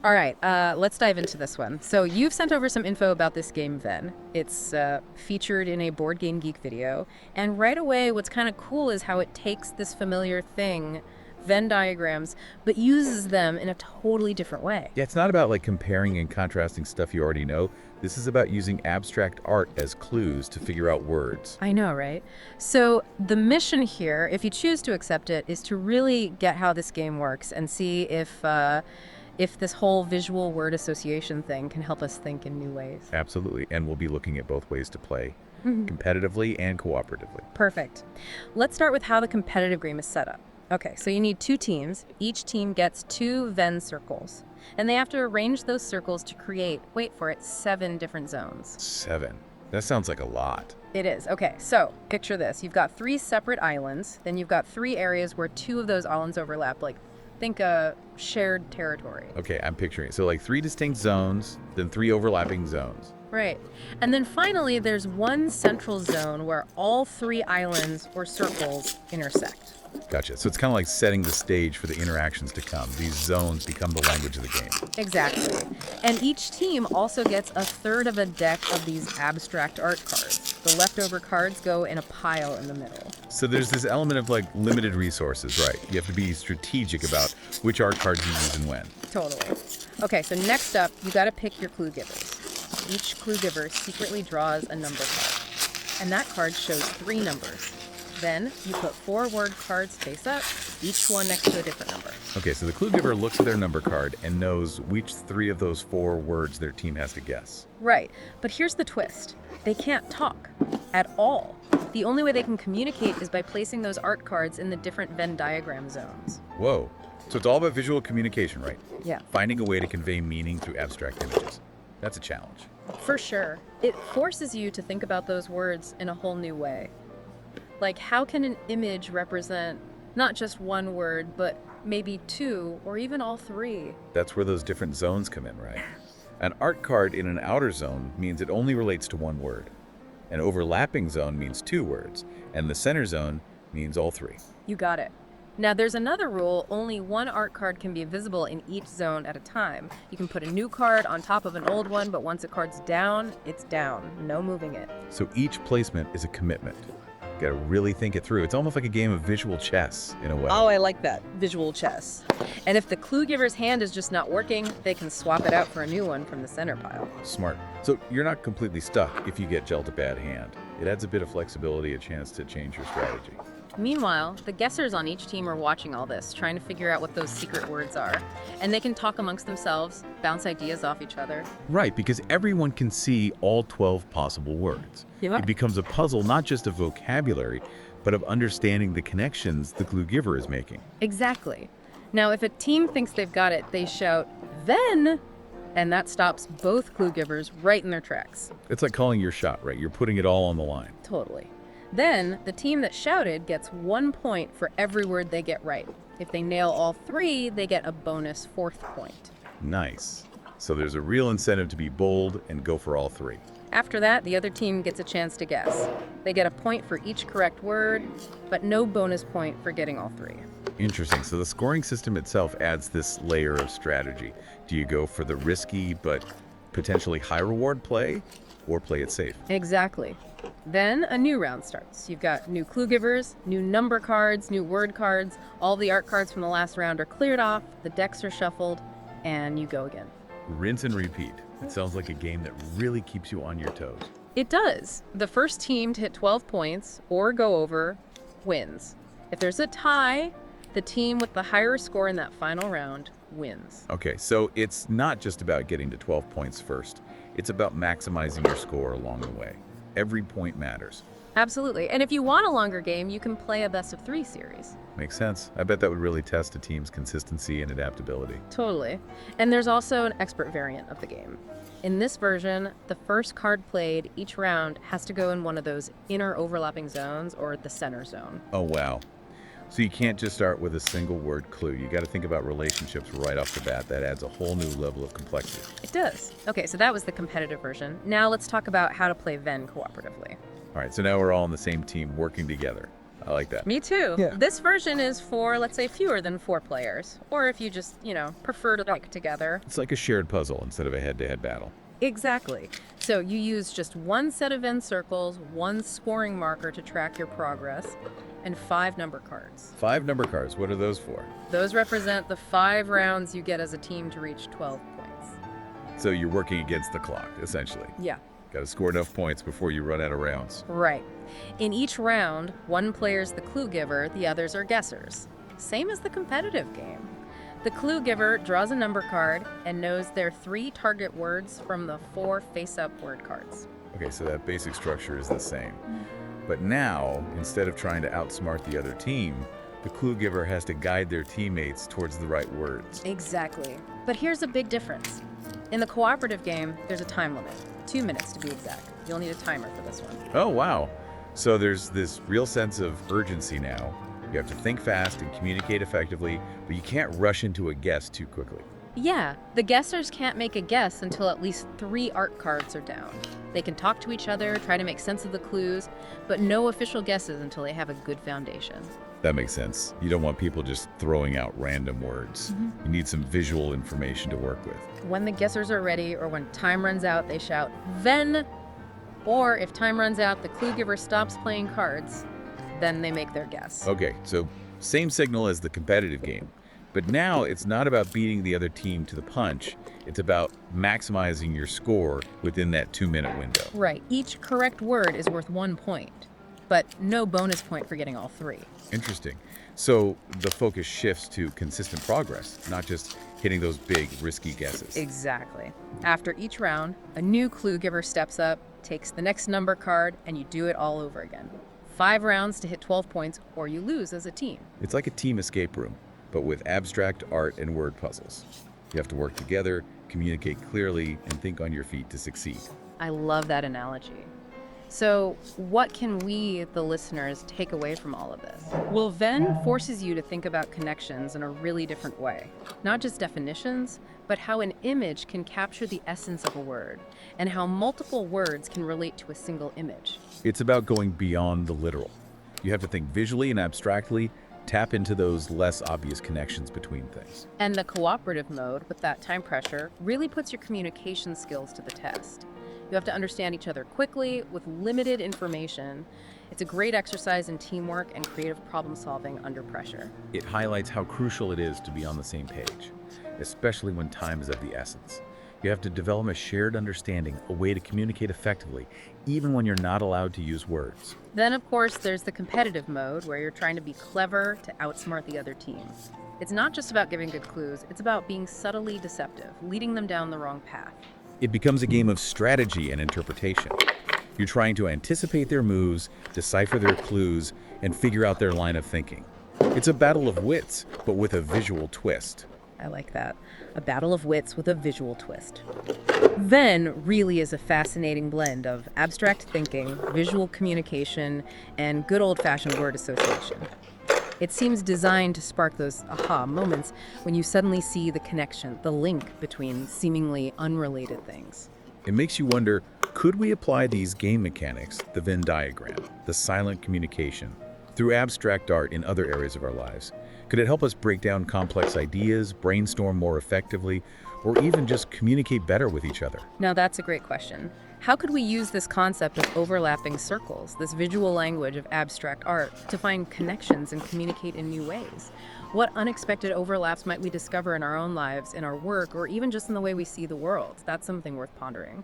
All right, let's dive into this one. So you've sent over some info about this game, Venn. It's featured in a Board Game Geek video. And right away, what's kind of cool is how it takes this familiar thing, Venn diagrams, but uses them in a totally different way. Yeah, it's not about like comparing and contrasting stuff you already know. This is about using abstract art as clues to figure out words. I know, right? So the mission here, if you choose to accept it, is to really get how this game works and see if this whole visual word association thing can help us think in new ways. Absolutely, and we'll be looking at both ways to play, competitively and cooperatively. Perfect. Let's start with how the competitive game is set up. Okay, so you need two teams. Each team gets two Venn circles, and they have to arrange those circles to create, wait for it, 7 different zones. 7. That sounds like a lot. It is. Okay, so picture this. You've got 3 separate islands, then you've got 3 areas where 2 of those islands overlap, like think a shared territory. Okay, I'm picturing it. So like 3 distinct zones, then 3 overlapping zones. Right. And then finally, there's one central zone where all 3 islands or circles intersect. Gotcha. So it's kind of like setting the stage for the interactions to come. These zones become the language of the game. Exactly. And each team also gets a third of a deck of these abstract art cards. The leftover cards go in a pile in the middle. So there's this element of like limited resources, right? You have to be strategic about which art cards you use and when. Totally. Okay, so next up, you got to pick your clue givers. Each clue giver secretly draws a number card, and that card shows 3 numbers. Then you put 4 word cards face up, each one next to a different number. Okay, so the clue giver looks at their number card and knows which 3 of those 4 words their team has to guess. Right, but here's the twist. They can't talk at all. The only way they can communicate is by placing those art cards in the different Venn diagram zones. Whoa. So it's all about visual communication, right? Yeah. Finding a way to convey meaning through abstract images. That's a challenge. For sure. It forces you to think about those words in a whole new way. Like, how can an image represent not just one word, but maybe 2 or even all 3? That's where those different zones come in, right? An art card in an outer zone means it only relates to one word. An overlapping zone means 2 words, and the center zone means all 3. You got it. Now, there's another rule. Only one art card can be visible in each zone at a time. You can put a new card on top of an old one, but once a card's down, it's down. No moving it. So each placement is a commitment. You gotta really think it through. It's almost like a game of visual chess in a way. Oh, I like that. Visual chess. And if the clue giver's hand is just not working, they can swap it out for a new one from the center pile. Smart. So you're not completely stuck if you get dealt a bad hand. It adds a bit of flexibility, a chance to change your strategy. Meanwhile, the guessers on each team are watching all this, trying to figure out what those secret words are. And they can talk amongst themselves, bounce ideas off each other. Right, because everyone can see all 12 possible words. Yeah. It becomes a puzzle not just of vocabulary, but of understanding the connections the clue giver is making. Exactly. Now, if a team thinks they've got it, they shout, "Venn!" And that stops both clue givers right in their tracks. It's like calling your shot, right? You're putting it all on the line. Totally. Then, the team that shouted gets 1 point for every word they get right. If they nail all 3, they get a bonus 4th point. Nice. So there's a real incentive to be bold and go for all 3. After that, the other team gets a chance to guess. They get a point for each correct word, but no bonus point for getting all 3. Interesting. So the scoring system itself adds this layer of strategy. Do you go for the risky but potentially high reward play, or play it safe? Exactly. Then a new round starts. You've got new clue givers, new number cards, new word cards. All the art cards from the last round are cleared off, the decks are shuffled, and you go again. Rinse and repeat. It sounds like a game that really keeps you on your toes. It does. The first team to hit 12 points or go over wins. If there's a tie, the team with the higher score in that final round wins. Okay, so it's not just about getting to 12 points first. It's about maximizing your score along the way. Every point matters. Absolutely. And if you want a longer game, you can play a best of 3 series. Makes sense. I bet that would really test a team's consistency and adaptability. Totally. And there's also an expert variant of the game. In this version, the first card played each round has to go in one of those inner overlapping zones or the center zone. Oh, wow. So you can't just start with a single word clue. You got to think about relationships right off the bat. That adds a whole new level of complexity. It does. Okay, so that was the competitive version. Now let's talk about how to play Venn cooperatively. All right, so now we're all on the same team working together. I like that. Me too. Yeah. This version is for, let's say, fewer than 4 players, or if you just, prefer to like together. It's like a shared puzzle instead of a head-to-head battle. Exactly. So you use just one set of Venn circles, one scoring marker to track your progress, and 5 number cards. 5 number cards, what are those for? Those represent the 5 rounds you get as a team to reach 12 points. So you're working against the clock, essentially. Yeah. Got to score enough points before you run out of rounds. Right. In each round, one player's the clue giver, the others are guessers. Same as the competitive game. The clue giver draws a number card and knows their 3 target words from the 4 face-up word cards. Okay, so that basic structure is the same. But now, instead of trying to outsmart the other team, the clue giver has to guide their teammates towards the right words. Exactly. But here's a big difference. In the cooperative game, there's a time limit. 2 minutes to be exact. You'll need a timer for this one. Oh, wow. So there's this real sense of urgency now. You have to think fast and communicate effectively, but you can't rush into a guess too quickly. Yeah, the guessers can't make a guess until at least 3 art cards are down. They can talk to each other, try to make sense of the clues, but no official guesses until they have a good foundation. That makes sense. You don't want people just throwing out random words. You need some visual information to work with. When the guessers are ready or when time runs out, they shout, "Venn!" Or if time runs out, the clue giver stops playing cards. Then they make their guess. Okay, so same signal as the competitive game. But now it's not about beating the other team to the punch. It's about maximizing your score within that 2-minute window. Right. Each correct word is worth 1 point, but no bonus point for getting all 3. Interesting. So the focus shifts to consistent progress, not just hitting those big, risky guesses. Exactly. After each round, a new clue giver steps up, takes the next number card, and you do it all over again. 5 rounds to hit 12 points, or you lose as a team. It's like a team escape room, but with abstract art and word puzzles. You have to work together, communicate clearly, and think on your feet to succeed. I love that analogy. So, what can we, the listeners, take away from all of this? Well, Venn forces you to think about connections in a really different way. Not just definitions, but how an image can capture the essence of a word, and how multiple words can relate to a single image. It's about going beyond the literal. You have to think visually and abstractly, tap into those less obvious connections between things. And the cooperative mode, with that time pressure, really puts your communication skills to the test. You have to understand each other quickly, with limited information. It's a great exercise in teamwork and creative problem solving under pressure. It highlights how crucial it is to be on the same page, especially when time is of the essence. You have to develop a shared understanding, a way to communicate effectively, even when you're not allowed to use words. Then, of course, there's the competitive mode, where you're trying to be clever to outsmart the other team. It's not just about giving good clues, it's about being subtly deceptive, leading them down the wrong path. It becomes a game of strategy and interpretation. You're trying to anticipate their moves, decipher their clues, and figure out their line of thinking. It's a battle of wits, but with a visual twist. I like that. A battle of wits with a visual twist. Venn really is a fascinating blend of abstract thinking, visual communication, and good old-fashioned word association. It seems designed to spark those aha moments when you suddenly see the connection, the link between seemingly unrelated things. It makes you wonder, could we apply these game mechanics, the Venn diagram, the silent communication, through abstract art in other areas of our lives? Could it help us break down complex ideas, brainstorm more effectively, or even just communicate better with each other? Now that's a great question. How could we use this concept of overlapping circles, this visual language of abstract art, to find connections and communicate in new ways? What unexpected overlaps might we discover in our own lives, in our work, or even just in the way we see the world? That's something worth pondering.